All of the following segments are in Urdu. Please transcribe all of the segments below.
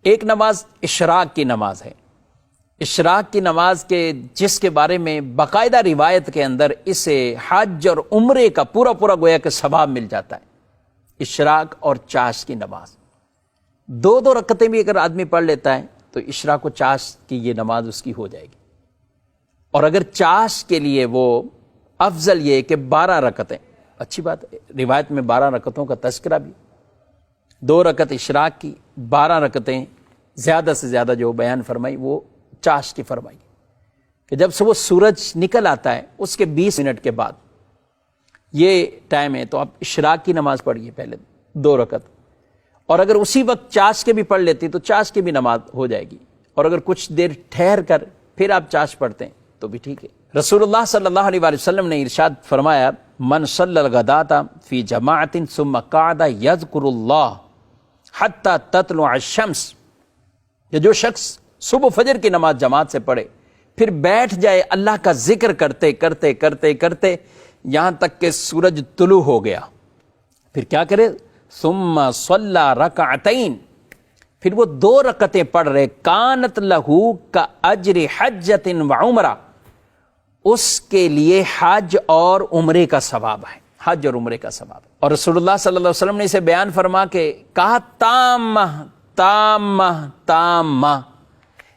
ایک نماز اشراق کی نماز ہے، اشراق کی نماز کے جس کے بارے میں باقاعدہ روایت کے اندر اسے حج اور عمرے کا پورا پورا گویا کہ ثواب مل جاتا ہے۔ اشراق اور چاش کی نماز، دو دو رکعتیں بھی اگر آدمی پڑھ لیتا ہے تو اشراق و چاش کی یہ نماز اس کی ہو جائے گی۔ اور اگر چاش کے لیے وہ افضل یہ کہ 12 رکعتیں، اچھی بات ہے، روایت میں 12 رکعتوں کا تذکرہ بھی، 2 رکعت اشراق کی، 12 رکعتیں زیادہ سے زیادہ جو بیان فرمائی وہ چاش کی فرمائی کہ جب سے وہ سورج نکل آتا ہے اس کے 20 منٹ کے بعد یہ ٹائم ہے، تو آپ اشراق کی نماز پڑھیے پہلے 2 رکعت، اور اگر اسی وقت چاش کے بھی پڑھ لیتی تو چاش کی بھی نماز ہو جائے گی، اور اگر کچھ دیر ٹھہر کر پھر آپ چاش پڑھتے ہیں تو بھی ٹھیک ہے۔ رسول اللہ صلی اللہ علیہ وآلہ وسلم نے ارشاد فرمایا، من صلی الغداۃ فی جماعت ثم قعد یذکر اللہ حتی تطلع الشمس، کہ جو شخص صبح فجر کی نماز جماعت سے پڑھے پھر بیٹھ جائے اللہ کا ذکر کرتے کرتے کرتے کرتے یہاں تک کہ سورج طلوع ہو گیا، پھر کیا کرے؟ ثم صلی رکعتین، پھر وہ 2 رکعتیں پڑھ رہے، کانت لہو کا اجر حجۃ و عمرہ، اس کے لیے حج اور عمرے کا ثواب ہے، حج اور عمرے کا ثواب ہے۔ اور رسول اللہ صلی اللہ علیہ وسلم نے اسے بیان فرما کے کہا تامہ تامہ تامہ،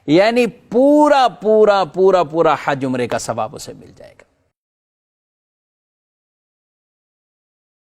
یعنی پورا پورا پورا پورا حج عمرے کا ثواب اسے مل جائے گا۔